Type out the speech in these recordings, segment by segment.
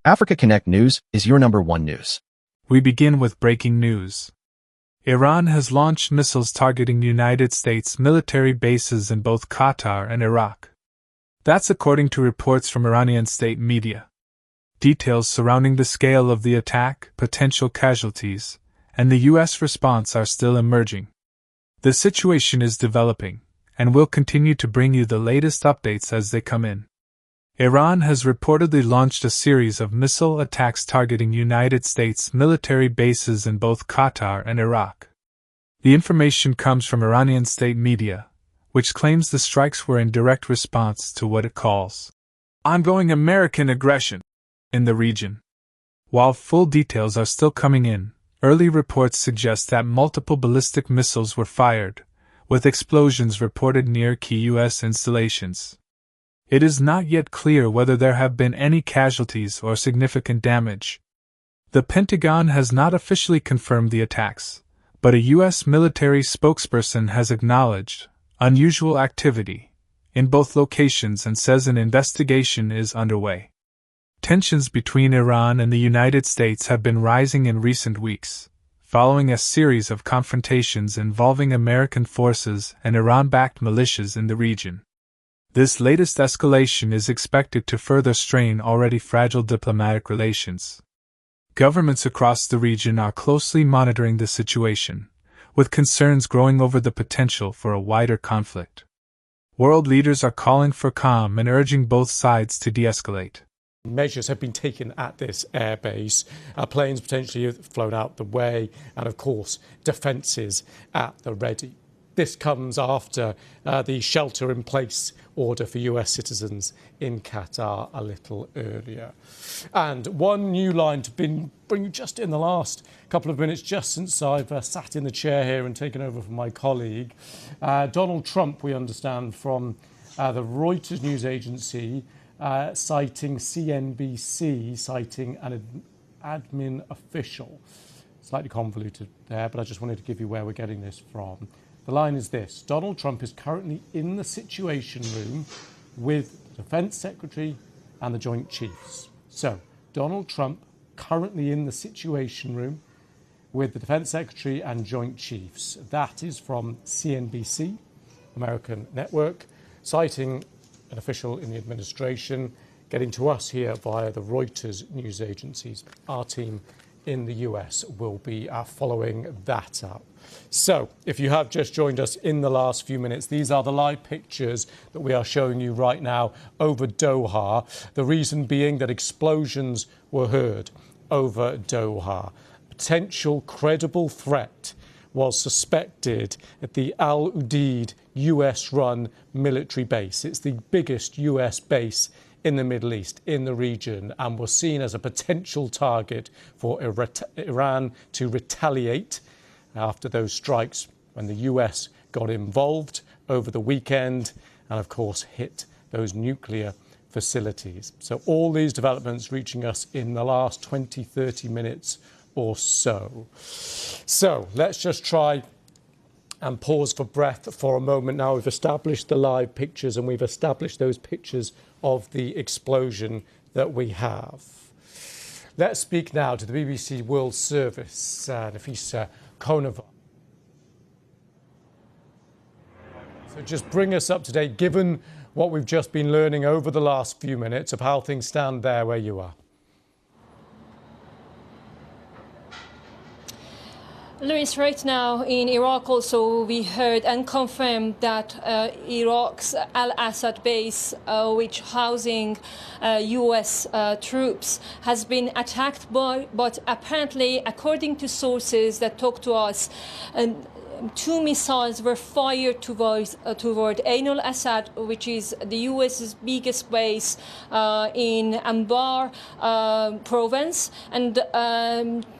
Africa Connect News is your number one news. We begin with breaking news. Iran has launched missiles targeting United States military bases in both Qatar and Iraq. That's according to reports from Iranian state media. Details surrounding the scale of the attack, potential casualties, and the U.S. response are still emerging. The situation is developing, and we'll continue to bring you the latest updates as they come in. Iran has reportedly launched a series of missile attacks targeting United States military bases in both Qatar and Iraq. The information comes from Iranian state media, which claims the strikes were in direct response to what it calls ongoing American aggression in the region. While full details are still coming in, early reports suggest that multiple ballistic missiles were fired, with explosions reported near key U.S. installations. It is not yet clear whether there have been any casualties or significant damage. The Pentagon has not officially confirmed the attacks, but a U.S. military spokesperson has acknowledged unusual activity in both locations and says an investigation is underway. Tensions between Iran and the United States have been rising in recent weeks, following a series of confrontations involving American forces and Iran-backed militias in the region. This latest escalation is expected to further strain already fragile diplomatic relations. Governments across the region are closely monitoring the situation, with concerns growing over the potential for a wider conflict. World leaders are calling for calm and urging both sides to de-escalate. Measures have been taken at this airbase. Planes potentially have flown out the way, and of course, defences at the ready. This comes after the shelter-in-place order for US citizens in Qatar a little earlier. And one new line to bring you just in the last couple of minutes, just since I've sat in the chair here and taken over from my colleague. Donald Trump, we understand from the Reuters news agency, citing CNBC, citing an admin official. Slightly convoluted there, but I just wanted to give you where we're getting this from. The line is this: Donald Trump is currently in the Situation Room with the Defense Secretary and the Joint Chiefs. So, Donald Trump currently in the Situation Room with the Defense Secretary and Joint Chiefs. That is from CNBC, American network, citing an official in the administration, getting to us here via the Reuters news agencies. Our team in the US will be following that up. So, if you have just joined us in the last few minutes, these are the live pictures that we are showing you right now over Doha. The reason being that explosions were heard over Doha. Potential credible threat was suspected at the Al Udeid US-run military base. It's the biggest US base in the Middle East, in the region, and was seen as a potential target for Iran to retaliate after those strikes when the US got involved over the weekend and, of course, hit those nuclear facilities. So all these developments reaching us in the last 20, 30 minutes or so. So let's just try and pause for breath for a moment. Now we've established the live pictures and we've established those pictures of the explosion that we have. Let's speak now to the BBC World Service, Nafisa Konova. So just bring us up to date, given what we've just been learning over the last few minutes of how things stand there where you are. Luis, right now in Iraq also we heard and confirmed that Iraq's Al-Assad base, which housing US troops, has been attacked but apparently, according to sources that talk to us, two missiles were fired toward Ain al-Assad, which is the US's biggest base in Anbar province. And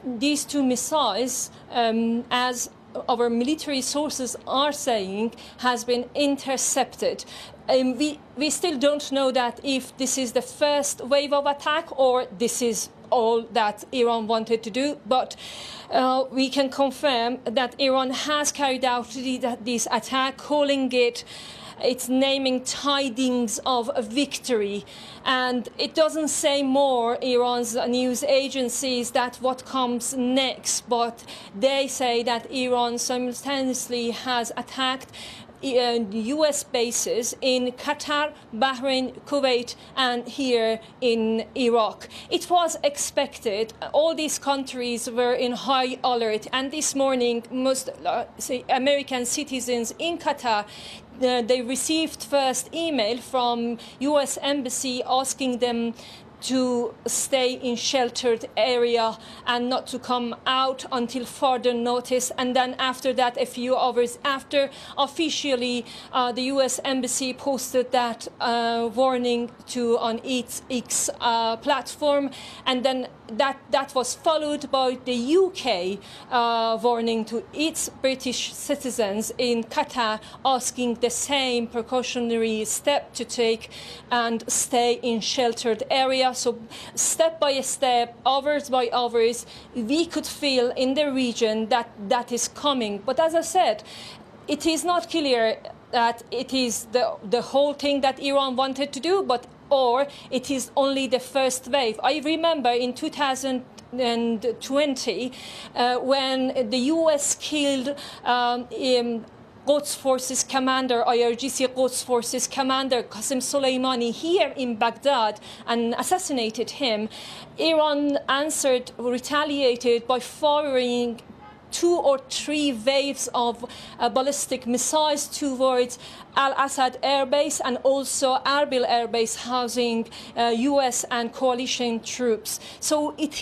these two missiles, as our military sources are saying, has been intercepted. We still don't know that if this is the first wave of attack or this is all that Iran wanted to do, but we can confirm that Iran has carried out this attack, calling it its naming tidings of a victory. And it doesn't say more, Iran's news agencies, that what comes next, but they say that Iran simultaneously has attacked U.S. bases in Qatar, Bahrain, Kuwait, and here in Iraq. It was expected. All these countries were in high alert, and this morning, most American citizens in Qatar, they received first email from U.S. Embassy asking them to stay in sheltered area and not to come out until further notice. And then after that, a few hours after, officially the U.S. Embassy posted that warning on its X platform, and then that was followed by the UK warning to its British citizens in Qatar, asking the same precautionary step to take and stay in sheltered area. So step by step, hours by hours, we could feel in the region that is coming. But as I said, it is not clear that it is the whole thing that Iran wanted to do, or it is only the first wave. I remember in 2020 when the U.S. killed Quds Forces commander, IRGC Quds Forces commander Qasem Soleimani here in Baghdad and assassinated him. Iran answered, retaliated by firing 2 or 3 waves of ballistic missiles towards Al-Assad Air Base and also Erbil Air Base, housing U.S. and coalition troops. So it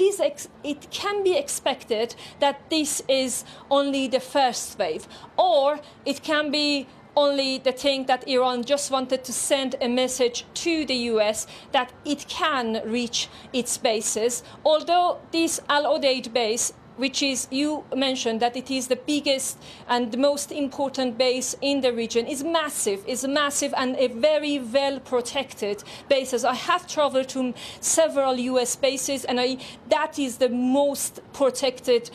can be expected that this is only the first wave, or it can be only the thing that Iran just wanted to send a message to the U.S. that it can reach its bases. Although this Al-Udeid base, which is, you mentioned that it is the biggest and the most important base in the region, is massive and a very well protected bases. I have traveled to several US bases, and that is the most protected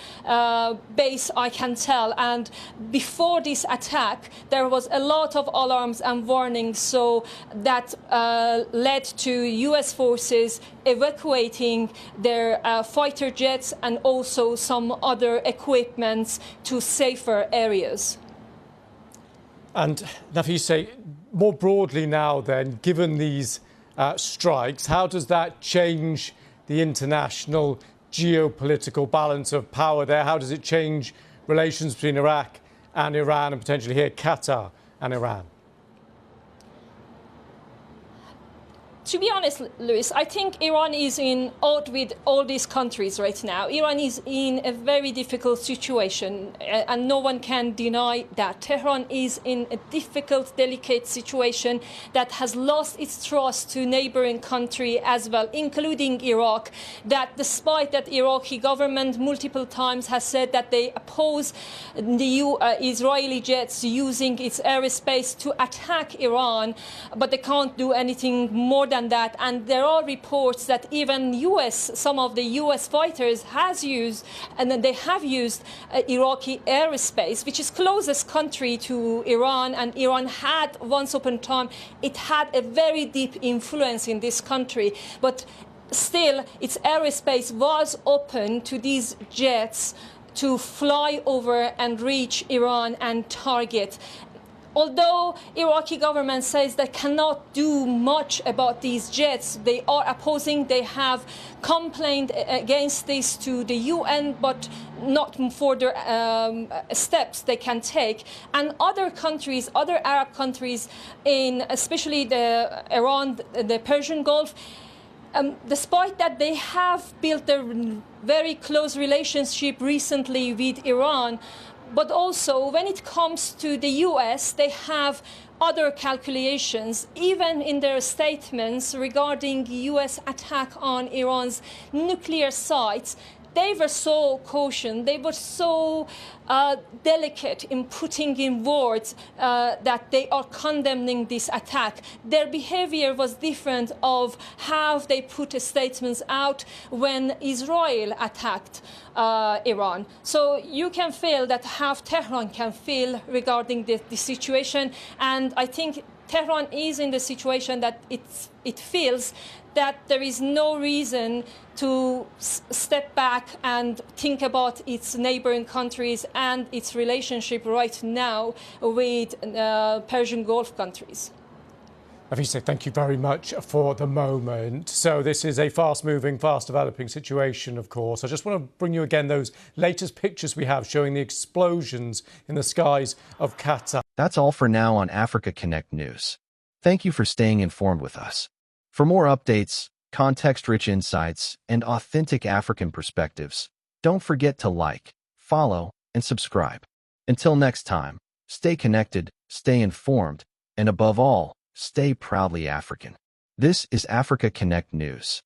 base I can tell. And before this attack, there was a lot of alarms and warnings, so that led to US forces evacuating their fighter jets and also some other equipments to safer areas. And Nafise, more broadly now then, given these strikes, how does that change the international geopolitical balance of power there? How does it change relations between Iraq and Iran, and potentially here Qatar and Iran? To be honest, Lewis, I think Iran is in odd with all these countries right now. Iran is in a very difficult situation, and no one can deny that. Tehran is in a difficult, delicate situation that has lost its trust to neighboring country as well, including Iraq, that despite that Iraqi government multiple times has said that they oppose the Israeli jets using its airspace to attack Iran, but they can't do anything more than that. And there are reports that even some of the US fighters have used Iraqi airspace, which is closest country to Iran, and Iran had once upon a time, it had a very deep influence in this country, but still its airspace was open to these jets to fly over and reach Iran and target. Although Iraqi government says they cannot do much about these jets, they are opposing, they have complained against this to the UN, but not further steps they can take. And other countries, other Arab countries, especially around the Persian Gulf, despite that they have built a very close relationship recently with Iran, but also when it comes to the US, they have other calculations, even in their statements regarding US attack on Iran's nuclear sites. they were so cautious, they were so delicate in putting in words that they are condemning this attack. Their behavior was different of how they put statements out when Israel attacked Iran. So you can feel that how Tehran can feel regarding the situation, and I think Tehran is in the situation that it feels that there is no reason to step back and think about its neighboring countries and its relationship right now with Persian Gulf countries. Avisa, thank you very much for the moment. So this is a fast-moving, fast-developing situation, of course. I just want to bring you again those latest pictures we have showing the explosions in the skies of Qatar. That's all for now on Africa Connect News. Thank you for staying informed with us. For more updates, context-rich insights, and authentic African perspectives, don't forget to like, follow, and subscribe. Until next time, stay connected, stay informed, and above all, stay proudly African. This is Africa Connect News.